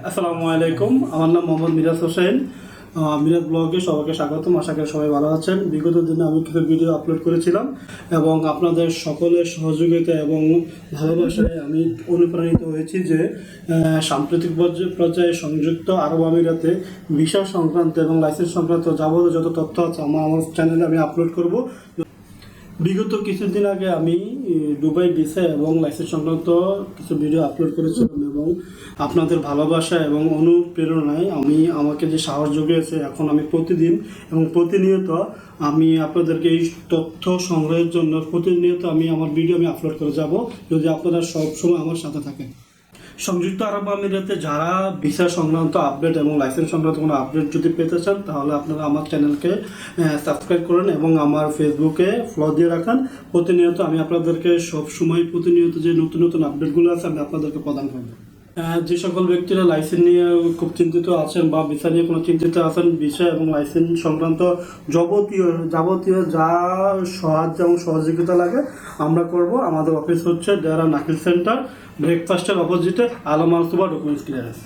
আসসালামু আলাইকুম, আমার নাম মোহাম্মদ মিরাজ হোসেন। মিরাজ ব্লগে সবাইকে স্বাগতম। আশা করি সবাই ভালো আছেন। বিগত দিনে আমি কিছু ভিডিও আপলোড করেছিলাম এবং আপনাদের সকলের সহযোগিতা এবং ভালোবাসায় আমি অনুপ্রাণিত হয়েছি যে সাম্প্রতিক পর্যায়ে সংযুক্ত আরব আমিরাতে ভিসা সংক্রান্ত এবং লাইসেন্স সংক্রান্ত যাবতীয় যত তথ্য আছে আমার চ্যানেলে আমি আপলোড করব। বিগত কিছুদিন আগে আমি দুবাই ভিসা এবং লাইসেন্স সংক্রান্ত কিছু ভিডিও আপলোড করেছিলাম এবং আপনাদের ভালোবাসা এবং অনুপ্রেরণায় আমাকে যে সাহস জুগিয়েছে, এখন আমি প্রতিদিন এবং প্রতিনিয়ত আমি আপনাদেরকে এই তথ্য সংগ্রহের জন্য প্রতিনিয়ত আমার ভিডিও আপলোড করে যাব, যদি আপনারা সবসময় আমার সাথে থাকেন। সংযুক্ত আরব আমিরাতে যারা ভিসা সংক্রান্ত আপডেট এবং লাইসেন্স সংক্রান্ত কোনো আপডেট যদি পেতে চান, তাহলে আপনারা আমার চ্যানেলকে সাবস্ক্রাইব করেন এবং আমার ফেসবুকে ফলো দিয়ে রাখেন। প্রতিনিয়ত আমি আপনাদেরকে সবসময় প্রতিনিয়ত যে নতুন নতুন আপডেটগুলো আছে আমি আপনাদেরকে প্রদান করব। যে সকল ব্যক্তিরা লাইসেন্স নিয়ে খুব চিন্তিত আছেন বা ভিসা নিয়ে কোনো চিন্তিত আছেন, ভিসা এবং লাইসেন্স সংক্রান্ত যাবতীয় যা সাহায্য এবং সহযোগিতা লাগে আমরা করব। আমাদের অফিস হচ্ছে দেরা নাকিল সেন্টার, ব্রেকফাস্টের অপোজিটে আলম আল সুবা ডকুমেন্টস ক্লিয়ারেন্স।